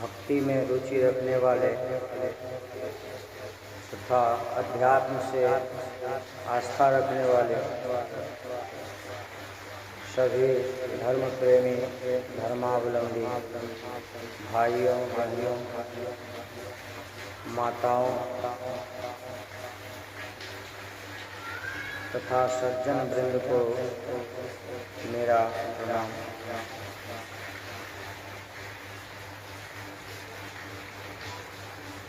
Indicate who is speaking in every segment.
Speaker 1: भक्ति में रुचि रखने वाले तथा अध्यात्म से आस्था रखने वाले सभी धर्म प्रेमी धर्मावलंबी भाइयों बहनों माताओं तथा सज्जन वृंद को मेरा प्रणाम।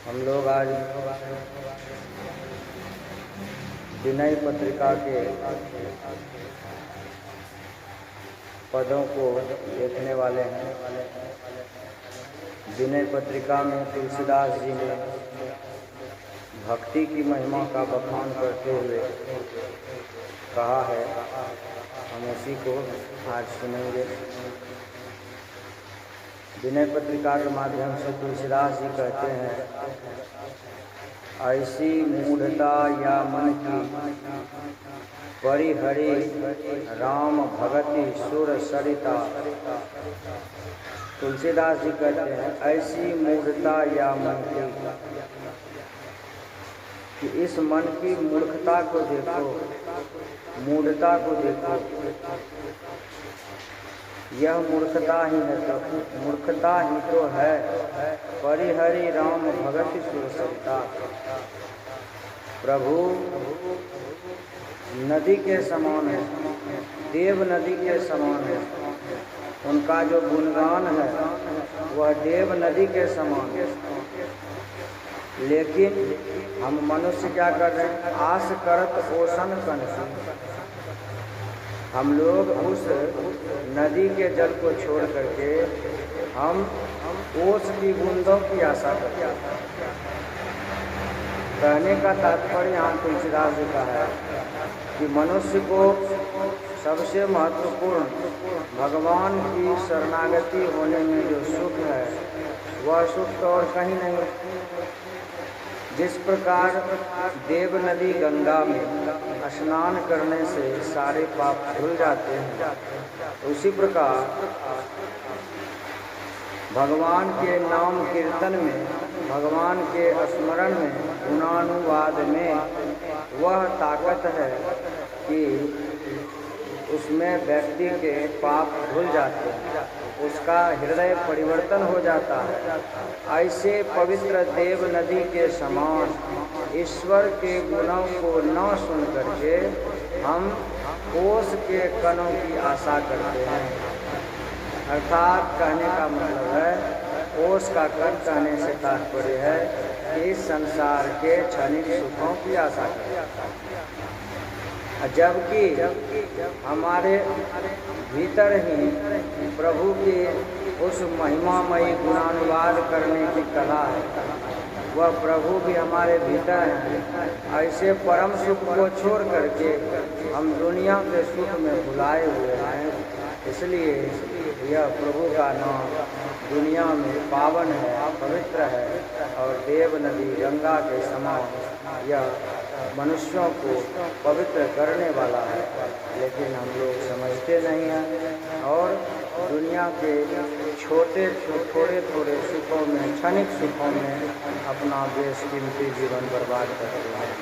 Speaker 1: हम लोग आज विनय पत्रिका के पदों को देखने वाले हैं। विनय पत्रिका में तुलसीदास जी ने भक्ति की महिमा का बखान करते हुए कहा है, हम उसी को आज सुनेंगे। विनय पत्रिका के माध्यम से तुलसीदास जी कहते हैं, ऐसी मूढ़ता या मन की परिहरि राम भगति सुर सरिता। तुलसीदास जी कहते हैं, ऐसी मूढ़ता या मन की कि इस मन की मूर्खता को देखो, मूढ़ता को देखो। यह मूर्खता ही है, तो मूर्खता ही तो है। परिहरि राम भगति सुर सरिता। प्रभु नदी के समान है, देव नदी के समान है। उनका जो गुणगान है वह देव नदी के समान है। लेकिन हम मनुष्य क्या कर रहे हैं? आस करत ओसन कनसी। हम लोग उस नदी के जल को छोड़ करके हम ओस की बूंदों की आशा करते हैं। कहने का तात्पर्य यहाँ तुलसीदास जी का है कि मनुष्य को सबसे महत्वपूर्ण भगवान की शरणागति होने में जो सुख है वह सुख तो और कहीं नहीं। जिस प्रकार देव नदी गंगा में स्नान करने से सारे पाप धुल जाते हैं, उसी प्रकार भगवान के नाम कीर्तन में, भगवान के स्मरण में, गुणानुवाद में वह ताकत है कि उसमें व्यक्ति के पाप धुल जाते हैं, उसका हृदय परिवर्तन हो जाता है। ऐसे पवित्र देव नदी के समान ईश्वर के गुणों को न सुन करके हम ओस के कणों की आशा करते हैं। अर्थात कहने का मतलब है, ओस का कण कहने से तात्पर्य है कि इस संसार के क्षणिक सुखों की आशा करते हैं। जबकि हमारे भीतर ही प्रभु की उस महिमामयी गुणानुवाद करने की कला है, वह प्रभु भी हमारे भीतर हैं। ऐसे परम सुख को छोड़ करके हम दुनिया के सुख में भुलाए हुए हैं। इसलिए यह प्रभु का नाम दुनिया में पावन है, पवित्र है और देव नदी गंगा के समान यह मनुष्यों को पवित्र करने वाला है। लेकिन हम लोग समझते नहीं हैं और दुनिया के थोड़े थोड़े सुखों में, क्षणिक सुखों में अपना बेशकीमती जीवन बर्बाद करते हैं।